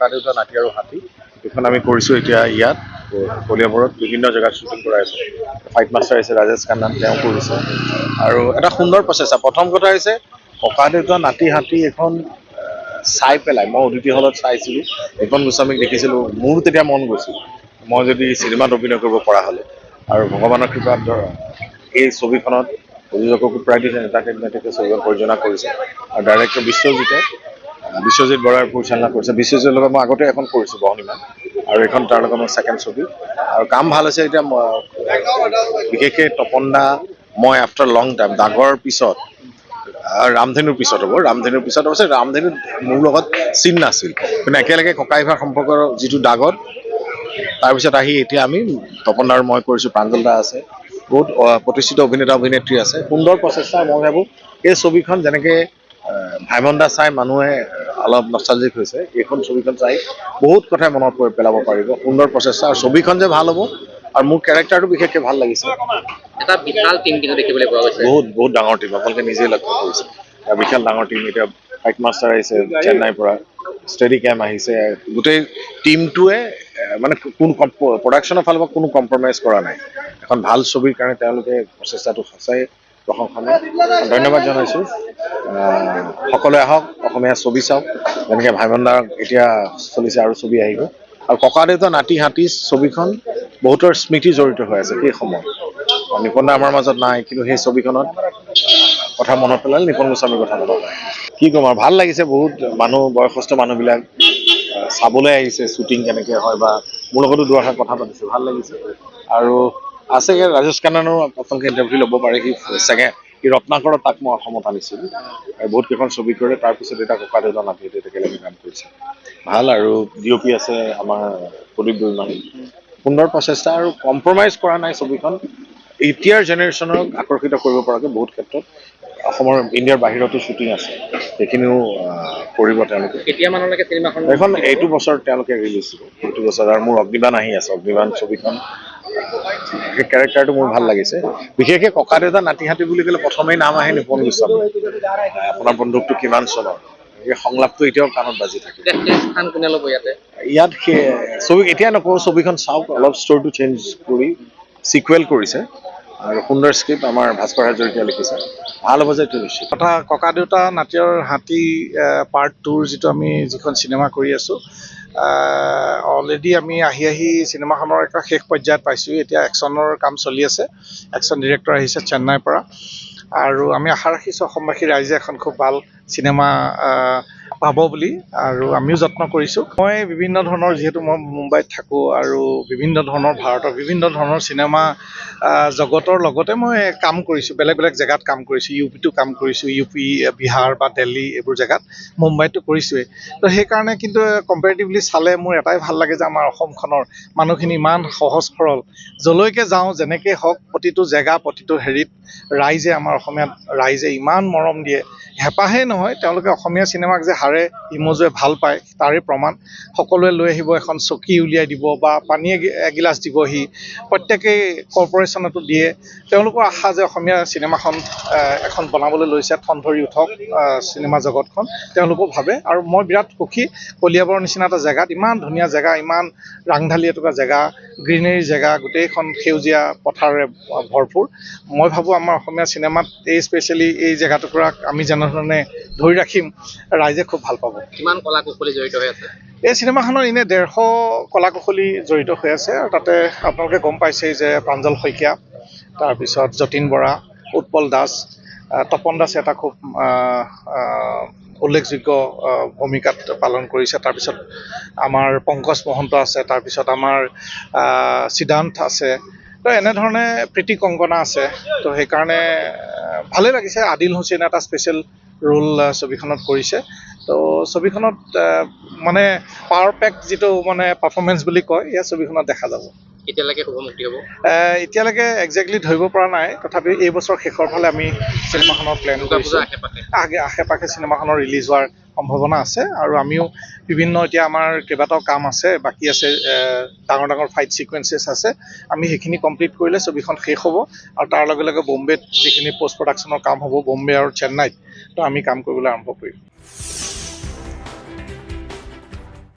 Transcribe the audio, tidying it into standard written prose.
ককাদেউতা নাতি আৰু হাতী এইখন আমি কৰিছোঁ এতিয়া ইয়াত কলিয়াবৰত বিভিন্ন জেগাত শ্বুটিং কৰাই আছোঁ ফাইট মাষ্টাৰ হৈছে ৰাজেশ খান্না তেওঁ কৰিছে আৰু এটা সুন্দৰ প্ৰচেষ্টা প্ৰথম কথা হৈছে ককাদেউতা নাতি হাতী এখন চাই পেলাই মই অতিথি হলত চাইছিলোঁ এইখন গোস্বামীক দেখিছিলোঁ মোৰ তেতিয়া মন গৈছিল মই যদি চিনেমাত অভিনয় কৰিব পৰা হ'লে আৰু ভগৱানৰ কৃপাত এই ছবিখনত প্ৰযোজককো প্ৰায় দিছে নেতাকে ছবিখন পৰিচালনা কৰিছে আৰু ডাইৰেক্টৰ বিশ্বজিৎ বৰাই পৰিচালনা কৰিছে বিশ্বজিৎৰ লগত মই আগতে এখন কৰিছোঁ বহনিমান আৰু এইখন তাৰ লগত মোৰ ছেকেণ্ড ছবি আৰু কাম ভাল হৈছে এতিয়া বিশেষকৈ তপন দা মই আফটাৰ লং টাইম দাগৰ পিছত ৰামধেনুৰ পিছত হ'ব ৰামধেনুৰ পিছত অৱশ্যে ৰামধেনুত মোৰ লগত চিন নাছিল কিন্তু একেলগে ককাই ভাই সম্পৰ্কৰ যিটো দাগত তাৰপিছত আহি এতিয়া আমি তপন দা আৰু মই কৰিছোঁ প্ৰাঞ্জল দা আছে বহুত প্ৰতিষ্ঠিত অভিনেতা অভিনেত্ৰী আছে সুন্দৰ প্ৰচেষ্টা মই ভাবোঁ এই ছবিখন যেনেকৈ ভাইমন দা চাই মানুহে অলপ নষ্টালজিক হৈছে এইখন ছবিখন চাই বহুত কথাই মনত পেলাব পাৰিব সুন্দৰ প্ৰচেষ্টা আৰু ছবিখন যে ভাল হ'ব আৰু মোৰ কেৰেক্টাৰটো বিশেষকৈ ভাল লাগিছে এটা বিশাল টিম কিন্তু দেখিবলৈ পোৱা গৈছে বহুত ডাঙৰ টিম আপোনালোকে নিজেই লক্ষ্য কৰিছে বিশাল ডাঙৰ টিম এতিয়া ফাইট মাষ্টাৰ আহিছে চেন্নাইৰ পৰা ষ্টেডি কেম্প আহিছে গোটেই টিমটোৱে মানে কোনো প্ৰডাকশ্যনৰ ফালৰ পৰা কোনো কম্প্ৰমাইজ কৰা নাই এখন ভাল ছবিৰ কাৰণে তেওঁলোকে প্ৰচেষ্টাটো সঁচাই প্ৰশংসনীয় ধন্যবাদ জনাইছোঁ সকলোৱে আহক অসমীয়া ছবি চাওক যেনেকৈ ভাইমন দাৰ এতিয়া চলিছে আৰু ছবি আহিব আৰু ককাদেউতা নাতি হাতী ছবিখন বহুতৰ স্মৃতি জড়িত হৈ আছে সেই সময় নিপন দা আমাৰ মাজত নাই কিন্তু সেই ছবিখনত কথা মনত পেলালে নিপন গোস্বামীৰ কথা মনত পেলায় কি ক'ম আৰু ভাল লাগিছে বহুত মানুহ বয়সস্থ মানুহবিলাক চাবলৈ আহিছে শ্বুটিং কেনেকৈ হয় বা মোৰ লগতো দুআষাৰ কথা পাতিছে ভাল লাগিছে আৰু আছে ৰাজেশ খান্নাৰো আপোনালোকে ইণ্টাৰভিউ ল'ব পাৰে সি ৰত্নাকৰত তাক মই অসমত আনিছিলোঁ আৰু বহুত কেইখন ছবি কৰে তাৰপিছত এটা ককাদেউতা নাতি একেলগে কাম কৰিছে ভাল আৰু DOP আছে আমাৰ প্ৰদীপ দৈমাৰী সুন্দৰ প্ৰচেষ্টা আৰু কম্প্ৰমাইজ কৰা নাই ছবিখন এতিয়াৰ জেনেৰেশ্যনক আকৰ্ষিত কৰিব পৰাকৈ বহুত ক্ষেত্ৰত অসমৰ ইণ্ডিয়াৰ বাহিৰতো শ্বুটিং আছে সেইখিনিও কৰিব তেওঁলোকে কেতিয়া মানলৈকে চিনেমাখন এখন এইটো বছৰ তেওঁলোকে ৰিলিজ দিব এইটো বছৰ আৰু মোৰ অগ্নিবাণ আহি আছে অগ্নিবাণ ছবিখন সেই কেৰেক্টাৰটো মোৰ ভাল লাগিছে বিশেষকৈ ককাদেউতা নাতি হাতী বুলি ক'লে প্ৰথমেই নাম আহে নিপন গোস্বামী আপোনাৰ বন্দুকটো কিমান চনৰ এই সংলাপটো এতিয়াও কাণত বাজি থাকে স্থান কোনে ল'ব ইয়াত ছবি এতিয়া নকওঁ ছবিখন চাওক অলপ ষ্টৰিটো চেঞ্জ কৰি চিকুৱেল কৰিছে আৰু সুন্দৰ স্ক্ৰিপ্ট আমাৰ ভাস্কৰ হাজৰিকাই লিখিছে ভাল হ'ব যে এইটো নিশ্চিত কথা ককাদেউতা নাতি আৰু হাতী পাৰ্ট 2ৰ যিখন চিনেমা কৰি আছোঁ অলৰেডি আমি আহি চিনেমাখনৰ এটা শেষ পৰ্যায়ত পাইছোঁ এতিয়া একশ্যনৰ কাম চলি আছে একশ্যন ডিৰেক্টৰ আহিছে চেন্নাইৰ পৰা আৰু আমি আশা ৰাখিছোঁ অসমবাসী ৰাইজে এখন খুব ভাল চিনেমা পাব বুলি আৰু আমিও যত্ন কৰিছোঁ মই বিভিন্ন ধৰণৰ যিহেতু মই মুম্বাইত থাকোঁ আৰু বিভিন্ন ধৰণৰ ভাৰতৰ বিভিন্ন ধৰণৰ চিনেমা জগতৰ লগতে মই কাম কৰিছোঁ বেলেগ জেগাত কাম কৰিছোঁ UPতো কাম কৰিছোঁ UP বিহাৰ বা দিল্লী এইবোৰ জেগাত মুম্বাইতো কৰিছোঁৱেই তো সেইকাৰণে কিন্তু কম্পেৰেটিভলি চালে মোৰ এটাই ভাল লাগে যে আমাৰ অসমখনৰ মানুহখিনি ইমান সহজ সৰল যলৈকে যাওঁ যেনেকৈ হওক প্ৰতিটো জেগা প্ৰতিটো হেৰিত ৰাইজে আমাৰ অসমীয়া ৰাইজে ইমান মৰম দিয়ে হেঁপাহে নহয় তেওঁলোকে অসমীয়া চিনেমাক যে হাড়ে ইমজুৱে ভাল পায় তাৰে প্ৰমাণ সকলোৱে লৈ আহিব এখন চকী উলিয়াই দিব বা পানী এগিলাচ দিবহি প্ৰত্যেকেই কৰ্পৰেশ্যনতো দিয়ে তেওঁলোকৰ আশা যে অসমীয়া চিনেমাখন এখন বনাবলৈ লৈছে ঠন ধৰি উঠক চিনেমা জগতখন তেওঁলোকো ভাবে আৰু মই বিৰাট সুখী কলিয়াবৰৰ নিচিনা এটা জেগাত ইমান ধুনীয়া জেগা ইমান ৰাংঢালী এটুকুৰা জেগা গ্ৰীনেৰী জেগা গোটেইখন সেউজীয়া পথাৰেৰে ভৰপূৰ মই ভাবোঁ আমাৰ অসমীয়া চিনেমাত স্পেচিয়েলি এই জেগাটুকুৰাক আমি যেনেধৰণে ধৰি ৰাখিম ৰাইজে খুব ভাল পাব কিমান কলা কৌশলী জড়িত হৈ আছে এই চিনেমাখনৰ এনে 150 কলা কৌশলী জড়িত হৈ আছে আৰু তাতে আপোনালোকে গম পাইছেই যে প্ৰাঞ্জল শইকীয়া তাৰপিছত যতীন বৰা উৎপল দাস তপন দাসে এটা খুব উল্লেখযোগ্য ভূমিকাত পালন কৰিছে তাৰপিছত আমাৰ পংকজ মহন্ত আছে তাৰপিছত আমাৰ সিদ্ধান্ত আছে তো এনেধৰণে প্ৰীতি কংকনা আছে তো সেইকাৰণে ভালেই লাগিছে আদিল হুছেইন এটা স্পেচিয়েল ৰোল ছবিখনত কৰিছে তো ছবিখনত মানে পাৱাৰ পেক যিটো মানে পাৰফৰ্মেঞ্চ বুলি কয় এয়া ছবিখনত দেখা যাব এতিয়ালৈকে শুভমুক্তি হ'ব এতিয়ালৈকে একজেক্টলি ধৰিব পৰা নাই তথাপি এই বছৰ শেষৰ ফালে আমি চিনেমাখনৰ প্লেন কৰিছোঁ আশে পাশে চিনেমাখনৰ ৰিলিজ হোৱাৰ সম্ভাৱনা আছে আৰু আমিও বিভিন্ন এতিয়া আমাৰ কেইবাটাও কাম আছে বাকী আছে ডাঙৰ ফাইট ছিকুৱেঞ্চেছ আছে আমি সেইখিনি কমপ্লিট কৰিলে ছবিখন শেষ হ'ব আৰু তাৰ লগে লগে বম্বেত যিখিনি পষ্ট প্ৰডাকশ্যনৰ কাম হ'ব বম্বে আৰু চেন্নাইত তো আমি কাম কৰিবলৈ আৰম্ভ কৰিম